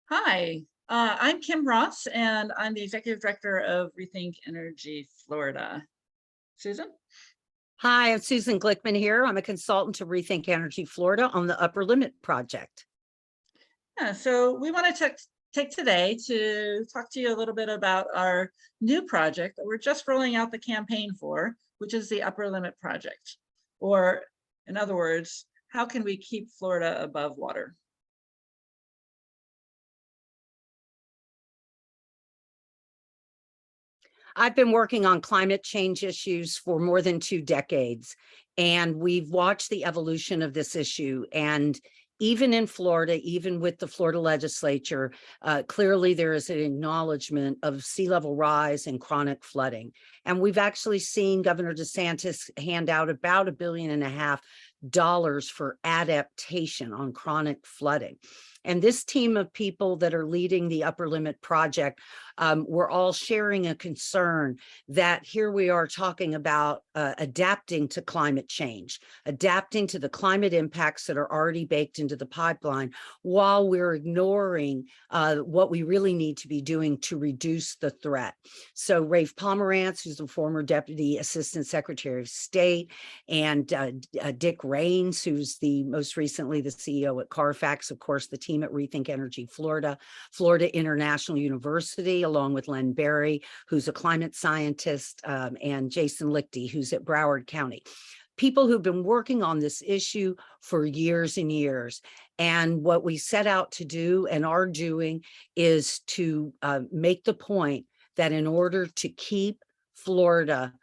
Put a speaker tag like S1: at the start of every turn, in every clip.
S1: Hi, I'm Kim Ross, and I'm the Executive Director of ReThink Energy Florida. Susan?
S2: Hi, I'm Susan Glickman here. I'm a consultant to ReThink Energy Florida on the Upper Limit Project.
S1: Yeah, so we want to take today to talk to you a little bit about our new project that we're just rolling out the campaign for, which is the Upper Limit Project. Or, in other words, how can we keep Florida above water?
S2: I've been working on climate change issues for more than 2 decades, and we've watched the evolution of this issue. And even in Florida, even with the Florida legislature, clearly there is an acknowledgement of sea level rise and chronic flooding. And we've actually seen Governor DeSantis hand out about $1.5 billion for adaptation on chronic flooding. And this team of people that are leading the Upper Limit Project, we're all sharing a concern that here we are talking about adapting to climate change, adapting to the climate impacts that are already baked into the pipeline, while we're ignoring what we really need to be doing to reduce the threat. So Rafe Pomerantz, who's the former Deputy Assistant Secretary of State, and Dick Raines, who's most recently the CEO at Carfax, of course, the team at ReThink Energy Florida, Florida International University, along with Len Berry, who's a climate scientist, and Jason Lichty, who's at Broward County. People who've been working on this issue for years and years. And what we set out to do and are doing is to make the point that in order to keep Florida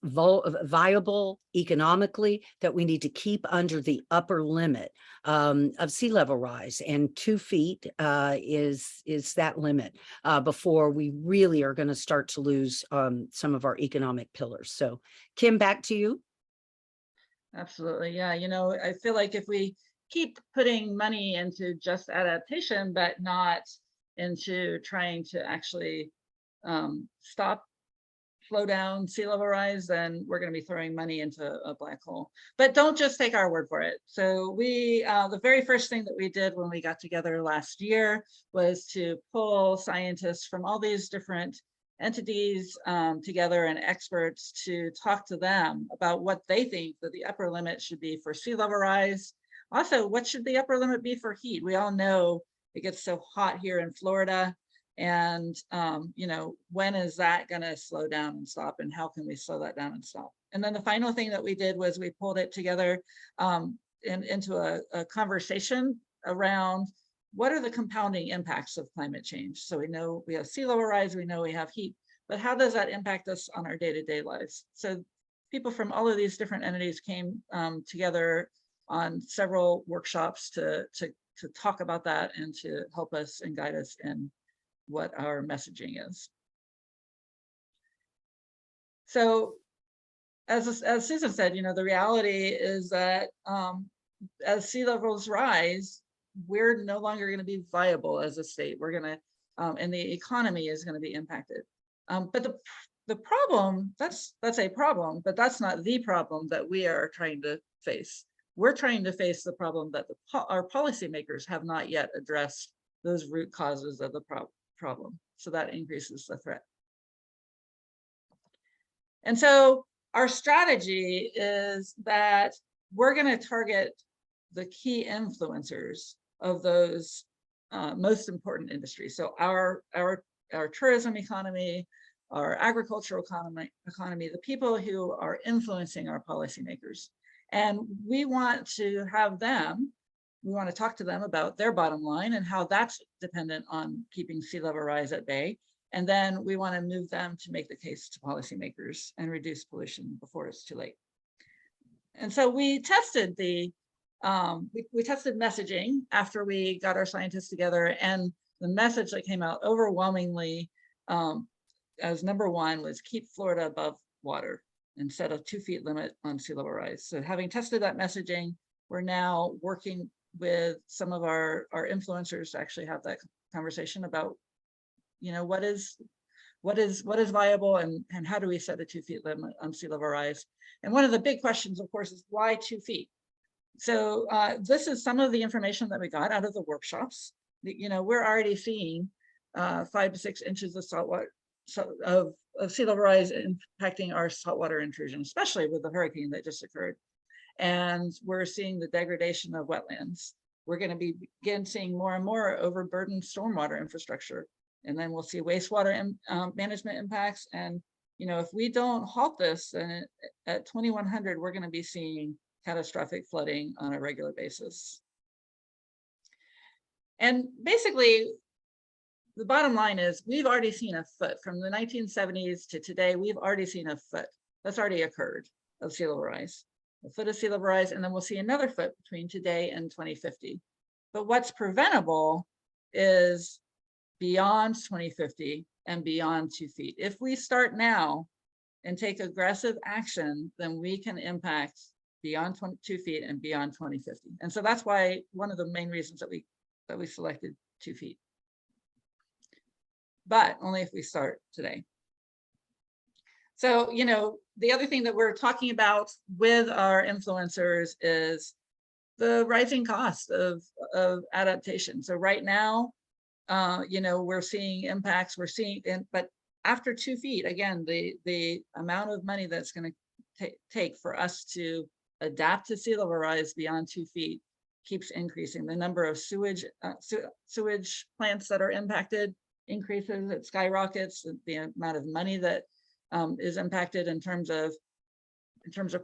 S2: viable economically, that we need to keep under the upper limit of sea level rise, and 2 feet is that limit before we really are going to start to lose some of our economic pillars. So Kim, back to you.
S1: Absolutely. Yeah. I feel like if we keep putting money into just adaptation, but not into trying to actually stop, slow down sea level rise, then we're going to be throwing money into a black hole. But don't just take our word for it. So the very first thing that we did when we got together last year was to pull scientists from all these different entities together, and experts, to talk to them about what they think that the upper limit should be for sea level rise. Also, what should the upper limit be for heat? We all know it gets so hot here in Florida. And, when is that going to slow down and stop? And how can we slow that down and stop? And then the final thing that we did was we pulled it together into a conversation around what are the compounding impacts of climate change. So we know we have sea level rise, we know we have heat, but how does that impact us on our day-to-day lives? So people from all of these different entities came together on several workshops to talk about that and to help us and guide us in what our messaging is. So as Susan said, the reality is that as sea levels rise, we're no longer going to be viable as a state. We're going to, and the economy is going to be impacted. But the problem, that's a problem, but that's not the problem that we are trying to face. We're trying to face the problem that our policymakers have not yet addressed those root causes of the problem. So that increases the threat. And so our strategy is that we're going to target the key influencers of those most important industries. So our tourism economy, our agricultural economy, the people who are influencing our policymakers. And we want to have them, we want to talk to them about their bottom line and how that's dependent on keeping sea level rise at bay. And then we want to move them to make the case to policymakers and reduce pollution before it's too late. And so we tested we tested messaging after we got our scientists together, and the message that came out overwhelmingly as number one was keep Florida above water and set a 2 feet limit on sea level rise. So having tested that messaging, we're now working with some of our influencers to actually have that conversation about, what is viable, and how do we set a 2 feet limit on sea level rise? And one of the big questions, of course, is why 2 feet? So this is some of the information that we got out of the workshops. we're already seeing 5 to 6 inches of saltwater of sea level rise impacting our saltwater intrusion, especially with the hurricane that just occurred. And we're seeing the degradation of wetlands. We're going to begin seeing more and more overburdened stormwater infrastructure. And then we'll see wastewater management impacts. And, if we don't halt this, then at 2100, we're going to be seeing catastrophic flooding on a regular basis. And basically, the bottom line is we've already seen a foot from the 1970s to today. We've already seen a foot that's already occurred of sea level rise, a foot of sea level rise, and then we'll see another foot between today and 2050. But what's preventable is beyond 2050 and beyond 2 feet. If we start now and take aggressive action, then we can impact beyond 2 feet and beyond 2050. And so that's why one of the main reasons that we selected 2 feet. But only if we start today. So, the other thing that we're talking about with our influencers is the rising cost of adaptation. So right now, we're seeing impacts, but after 2 feet, again, the amount of money that's going to take for us to adapt to sea level rise beyond 2 feet keeps increasing. The number of sewage plants that are impacted increases, it skyrockets. The amount of money that is impacted in terms of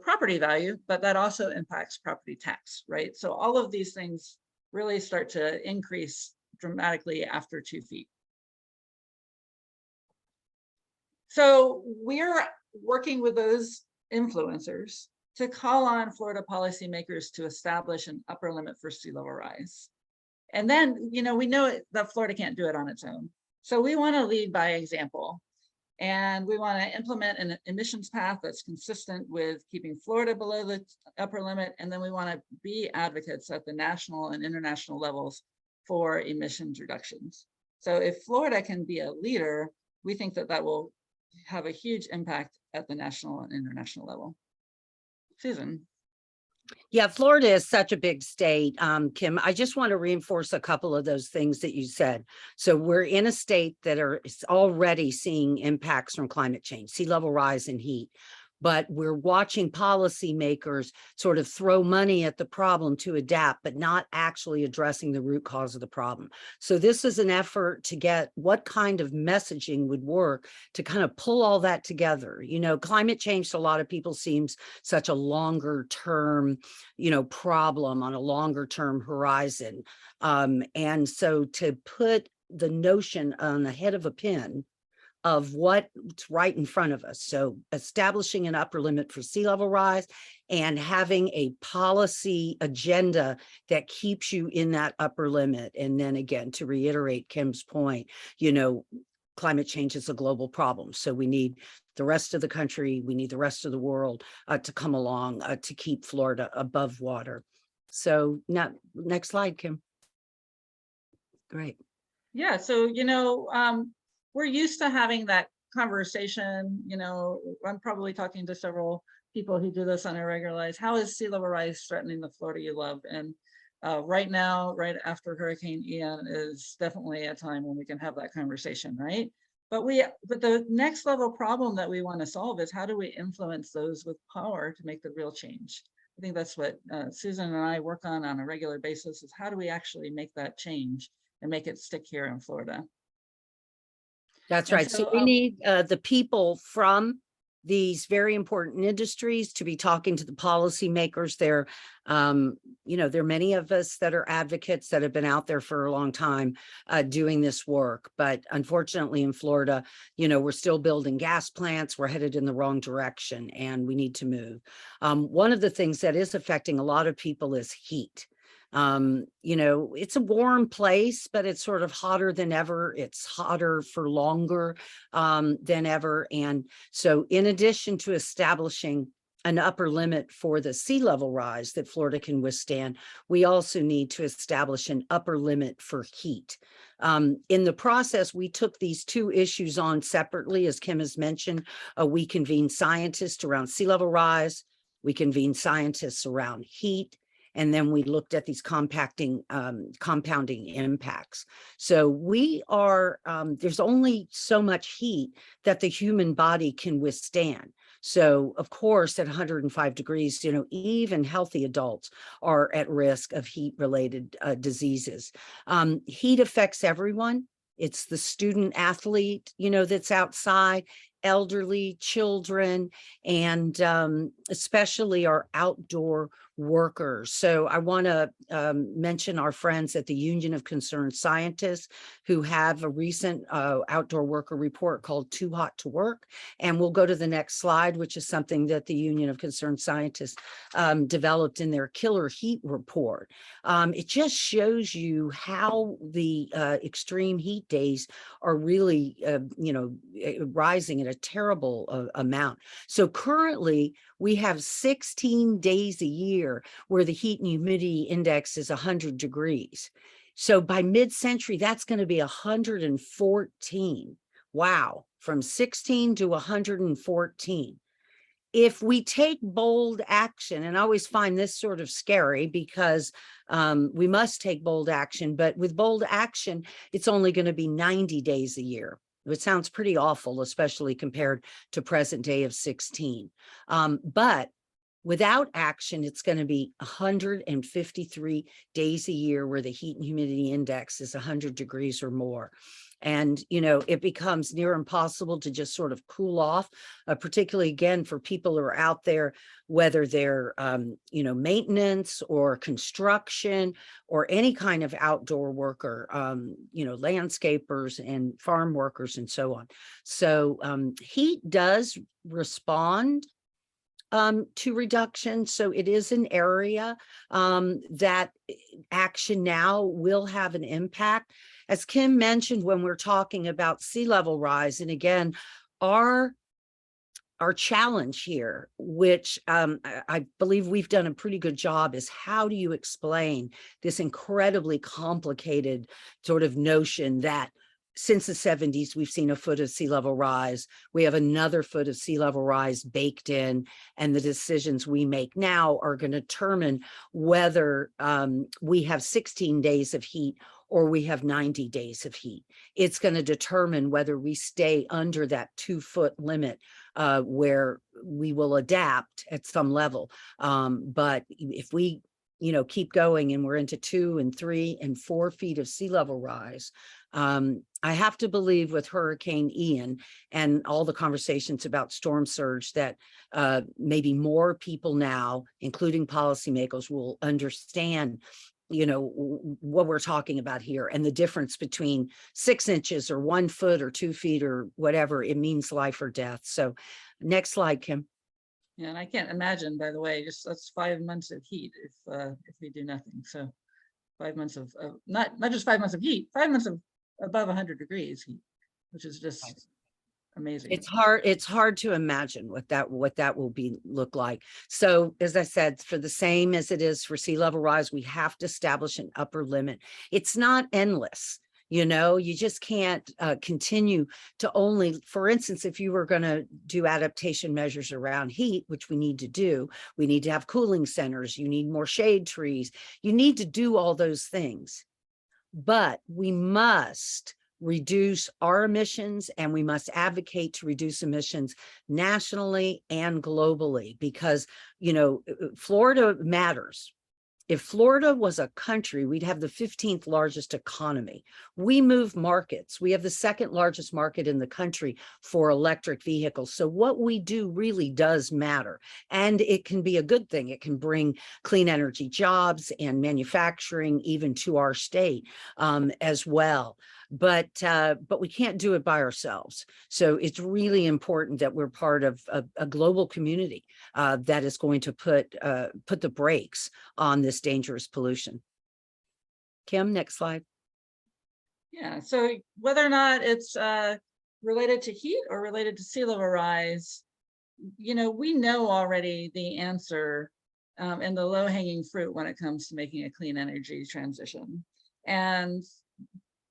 S1: property value, but that also impacts property tax, right? So all of these things really start to increase dramatically after 2 feet. So we're working with those influencers to call on Florida policymakers to establish an upper limit for sea level rise. And then, we know that Florida can't do it on its own. So we want to lead by example. And we want to implement an emissions path that's consistent with keeping Florida below the upper limit. And then we want to be advocates at the national and international levels for emissions reductions. So if Florida can be a leader, we think that will have a huge impact at the national and international level. Susan.
S2: Yeah, Florida is such a big state. Kim, I just want to reinforce a couple of those things that you said. So we're in a state that is already seeing impacts from climate change, sea level rise and heat. But we're watching policymakers sort of throw money at the problem to adapt, but not actually addressing the root cause of the problem. So this is an effort to get what kind of messaging would work to kind of pull all that together. Climate change to a lot of people seems such a longer term, problem on a longer term horizon. And so to put the notion on the head of a pin of what's right in front of us. So establishing an upper limit for sea level rise and having a policy agenda that keeps you in that upper limit. And then again, to reiterate Kim's point, climate change is a global problem. So we need the rest of the country, we need the rest of the world to come along to keep Florida above water. So now, next slide, Kim. Great.
S1: Yeah, so, we're used to having that conversation. I'm probably talking to several people who do this on a regular basis. How is sea level rise threatening the Florida you love? And right now, right after Hurricane Ian is definitely a time when we can have that conversation, right? But the next level problem that we want to solve is how do we influence those with power to make the real change? I think that's what Susan and I work on a regular basis, is how do we actually make that change and make it stick here in Florida?
S2: That's right. So we need the people from these very important industries to be talking to the policymakers. There are many of us that are advocates that have been out there for a long time doing this work. But unfortunately in Florida, we're still building gas plants. We're headed in the wrong direction and we need to move. One of the things that is affecting a lot of people is heat. It's a warm place, but it's sort of hotter than ever. It's hotter for longer than ever. And so in addition to establishing an upper limit for the sea level rise that Florida can withstand, we also need to establish an upper limit for heat. In the process, we took these two issues on separately. As Kim has mentioned, we convened scientists around sea level rise. We convened scientists around heat. And then we looked at these compounding impacts. So we are, there's only so much heat that the human body can withstand. So of course, at 105 degrees, even healthy adults are at risk of heat-related diseases. Heat affects everyone. It's the student athlete, that's outside, elderly, children, and especially our outdoor workers. So I want to mention our friends at the Union of Concerned Scientists, who have a recent outdoor worker report called Too Hot to Work. And we'll go to the next slide, which is something that the Union of Concerned Scientists developed in their Killer Heat report. It just shows you how the extreme heat days are really, rising at a terrible amount. So currently we have 16 days a year where the heat and humidity index is 100 degrees. So by mid-century, that's going to be 114. Wow, from 16 to 114. If we take bold action, and I always find this sort of scary because we must take bold action, but with bold action, it's only going to be 90 days a year. It sounds pretty awful, especially compared to present day of 16. But without action, it's going to be 153 days a year where the heat and humidity index is 100 degrees or more. And, it becomes near impossible to just sort of cool off, particularly, again, for people who are out there, whether they're, maintenance or construction or any kind of outdoor worker, landscapers and farm workers and so on. So heat does respond to reduction. So it is an area that action now will have an impact. As Kim mentioned, when we're talking about sea level rise, and again, our challenge here, which I believe we've done a pretty good job, is how do you explain this incredibly complicated sort of notion that since the 70s, we've seen a foot of sea level rise. We have another foot of sea level rise baked in, and the decisions we make now are going to determine whether we have 16 days of heat or we have 90 days of heat. It's going to determine whether we stay under that 2-foot limit where we will adapt at some level. But if we keep going and we're into 2 and 3 and 4 feet of sea level rise, I have to believe with Hurricane Ian and all the conversations about storm surge that maybe more people now, including policymakers, will understand what we're talking about here, and the difference between 6 inches or 1 foot or 2 feet or whatever, it means life or death. So next slide, Kim.
S1: Yeah, and I can't imagine, by the way, just that's 5 months of heat if we do nothing. So 5 months of not just 5 months of heat, 5 months of above 100 degrees heat, which is just amazing.
S2: It's hard to imagine what that will look like. So as I said, for the same as it is for sea level rise, we have to establish an upper limit. It's not endless. You just can't continue to only, for instance, if you were going to do adaptation measures around heat, which we need to do, we need to have cooling centers, you need more shade trees, you need to do all those things. But we must reduce our emissions, and we must advocate to reduce emissions nationally and globally, because, Florida matters. If Florida was a country, we'd have the 15th largest economy. We move markets. We have the 2nd largest market in the country for electric vehicles. So what we do really does matter. And it can be a good thing. It can bring clean energy jobs and manufacturing even to our state as well. But we can't do it by ourselves. So it's really important that we're part of a global community that is going to put the brakes on this dangerous pollution. Kim, next slide.
S1: Yeah, so whether or not it's related to heat or related to sea level rise, we know already the answer and the low-hanging fruit when it comes to making a clean energy transition. And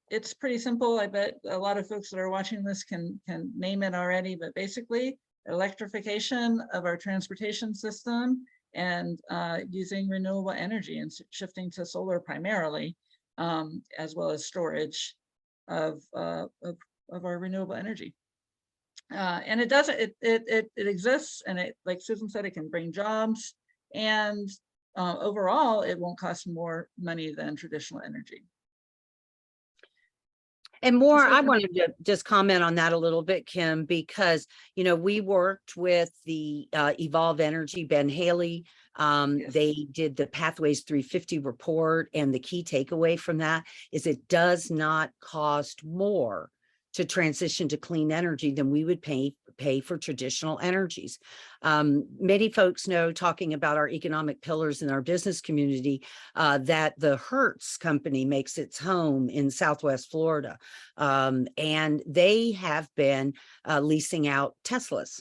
S1: it's pretty simple. I bet a lot of folks that are watching this can name it already, but basically electrification of our transportation system and using renewable energy and shifting to solar primarily, as well as storage of our renewable energy. And it doesn't, it exists, and it, like Susan said, it can bring jobs, and overall, it won't cost more money than traditional energy.
S2: And more, I
S1: Susan?
S2: wanted to just comment on that a little bit, Kim, because, you know, we worked with the Evolve Energy, Ben Haley.
S1: Yes.
S2: They did the Pathways 350 report, and the key takeaway from that is it does not cost more to transition to clean energy than we would pay for traditional energies. Many folks know, talking about our economic pillars in our business community, that the Hertz company makes its home in Southwest Florida, and they have been leasing out Teslas.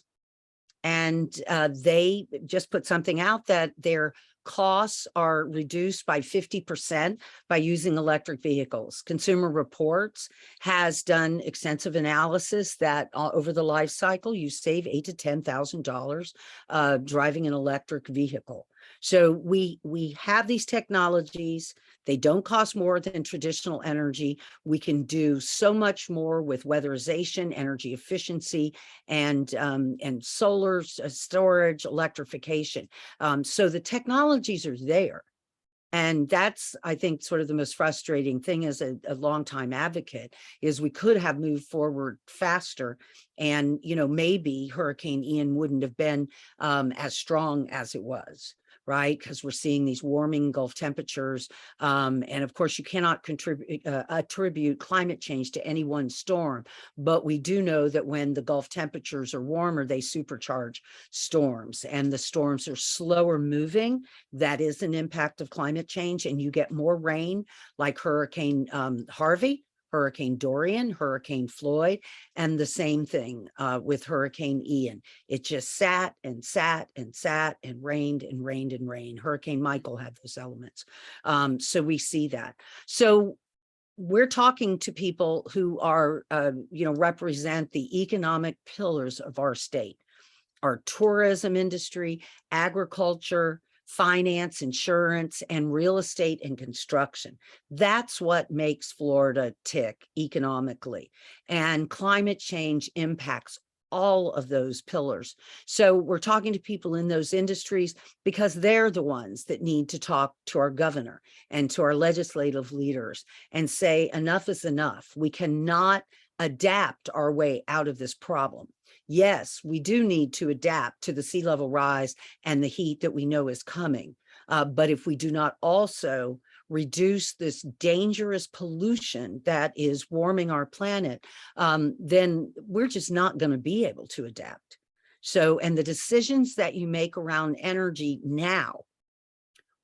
S2: And they just put something out that their costs are reduced by 50% by using electric vehicles. Consumer Reports has done extensive analysis that over the life cycle, you save $8,000 to $10,000 driving an electric vehicle. So we have these technologies. They don't cost more than traditional energy. We can do so much more with weatherization, energy efficiency, and solar storage, electrification. So the technologies are there. And that's, I think, sort of the most frustrating thing as a longtime advocate, is we could have moved forward faster. And, you know, maybe Hurricane Ian wouldn't have been as strong as it was, right? Because we're seeing these warming Gulf temperatures. And of course, you cannot attribute climate change to any one storm. But we do know that when the Gulf temperatures are warmer, they supercharge storms, and the storms are slower moving. That is an impact of climate change, and you get more rain, like Hurricane Harvey, Hurricane Dorian, Hurricane Floyd, and the same thing with Hurricane Ian. It just sat and sat and sat and rained and rained and rained. Hurricane Michael had those elements. So we see that. So we're talking to people who are, you know, represent the economic pillars of our state: our tourism industry, agriculture, finance, insurance, and real estate and construction. That's what makes Florida tick economically. And climate change impacts all of those pillars. So we're talking to people in those industries because they're the ones that need to talk to our governor and to our legislative leaders and say, enough is enough. We cannot adapt our way out of this problem. Yes, we do need to adapt to the sea level rise and the heat that we know is coming. But if we do not also reduce this dangerous pollution that is warming our planet, then we're just not going to be able to adapt. So, and the decisions that you make around energy now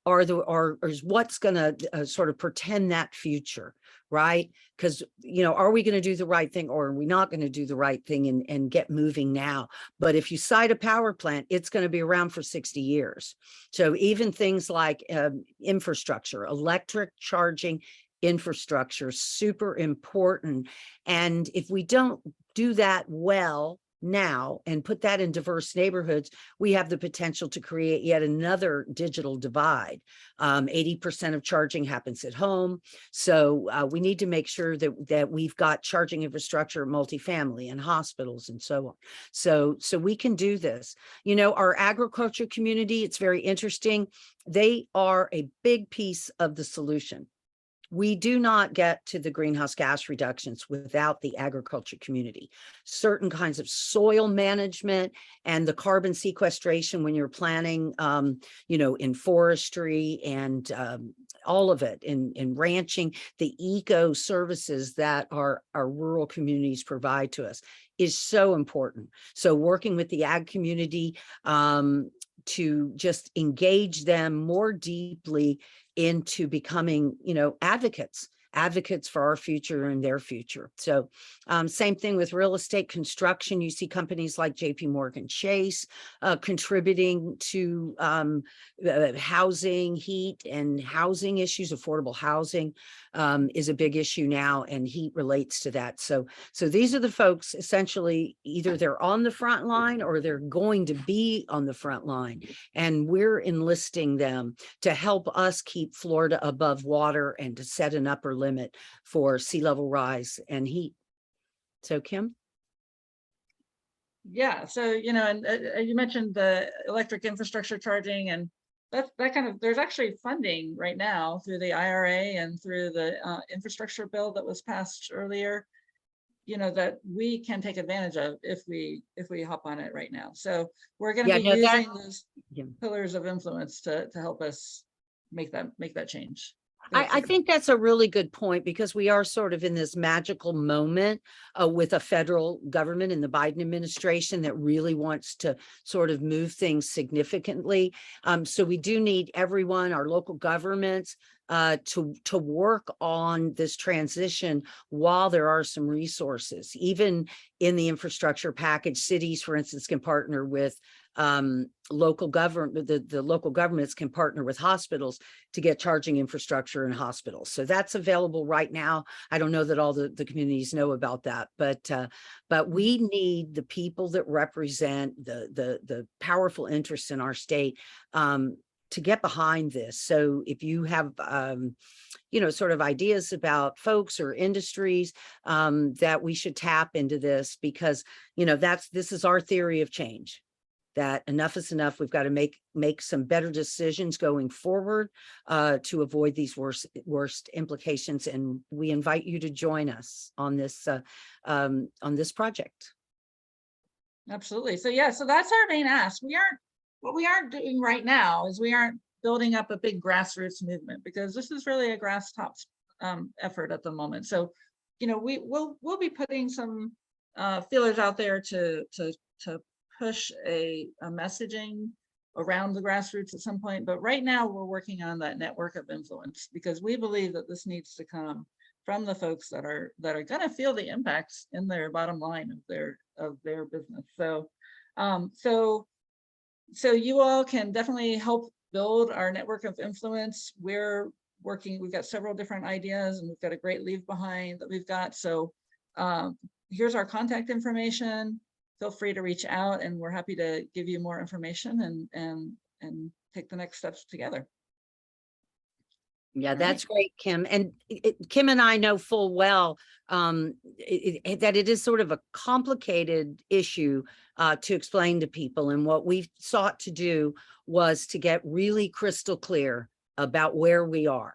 S2: is what's going to sort of pretend that future, right? Because, you know, are we going to do the right thing, or are we not going to do the right thing and get moving now? But if you site a power plant, it's going to be around for 60 years. So even things like infrastructure, electric charging infrastructure, super important. And if we don't do that well now and put that in diverse neighborhoods, we have the potential to create yet another digital divide. 80% of charging happens at home. So we need to make sure that we've got charging infrastructure, multifamily and hospitals and so on. So we can do this. You know, our agriculture community, it's very interesting. They are a big piece of the solution. We do not get to the greenhouse gas reductions without the agriculture community. Certain kinds of soil management and the carbon sequestration when you're planting, you know, in forestry and all of it, in ranching, the eco services that our rural communities provide to us is so important. So working with the ag community to just engage them more deeply into becoming, you know, advocates advocates for our future and their future. So same thing with real estate construction. You see companies like JP Morgan Chase contributing to housing, heat and housing issues. Affordable housing is a big issue now, and heat relates to that. So these are the folks, essentially, either they're on the front line or they're going to be on the front line. And we're enlisting them to help us keep Florida above water and to set an upper limit for sea level rise and heat. So Kim?
S1: Yeah, so, you know, and you mentioned the electric infrastructure charging, and that kind of, there's actually funding right now through the IRA and through the infrastructure bill that was passed earlier, you know, that we can take advantage of if we hop on it right now. So we're going to be using those pillars of influence to help us make that change.
S2: I think that's a really good point, because we are sort of in this magical moment with a federal government in the Biden administration that really wants to sort of move things significantly. So we do need everyone, our local governments, to work on this transition while there are some resources. Even in the infrastructure package, cities, for instance, can partner with local government, the local governments can partner with hospitals to get charging infrastructure in hospitals. So that's available right now. I don't know that all the communities know about that, but we need the people that represent the powerful interests in our state to get behind this. So if you have, you know, sort of ideas about folks or industries that we should tap into this, because, you know, this is our theory of change, that enough is enough. We've got to make some better decisions going forward to avoid these worst implications. And we invite you to join us on this project.
S1: Absolutely. So yeah, so that's our main ask. What we aren't doing right now is we aren't building up a big grassroots movement, because this is really a grass tops effort at the moment. So, you know, we'll be putting some feelers out there to push a messaging around the grassroots at some point. But right now we're working on that network of influence, because we believe that this needs to come from the folks that are going to feel the impacts in their bottom line of their business. So you all can definitely help build our network of influence. We've got several different ideas, and we've got a great leave behind that we've got. So here's our contact information. Feel free to reach out, and we're happy to give you more information and take the next steps together.
S2: Yeah, that's great, Kim. And Kim and I know full well that it is sort of a complicated issue to explain to people. And what we've sought to do was to get really crystal clear about where we are,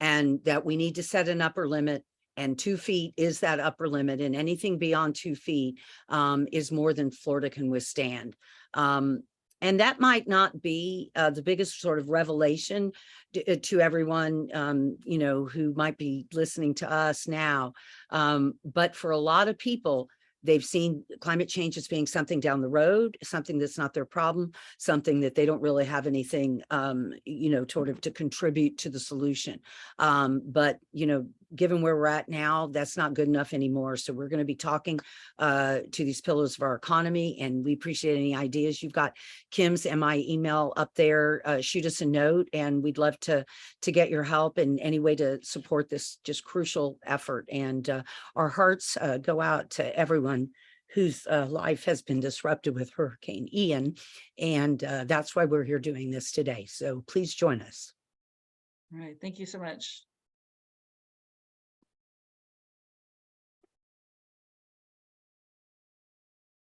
S2: and that we need to set an upper limit. And 2 feet is that upper limit, and anything beyond 2 feet is more than Florida can withstand. And that might not be the biggest sort of revelation to everyone, you know, who might be listening to us now. But for a lot of people, they've seen climate change as being something down the road, something that's not their problem, something that they don't really have anything, you know, sort of to contribute to the solution. But, you know, given where we're at now, that's not good enough anymore. So we're going to be talking to these pillars of our economy, and we appreciate any ideas. You've got Kim's MI email up there. Shoot us a note, and we'd love to get your help in any way to support this just crucial effort. And our hearts go out to everyone whose life has been disrupted with Hurricane Ian. And that's why we're here doing this today. So please join us.
S1: All right. Thank you so much.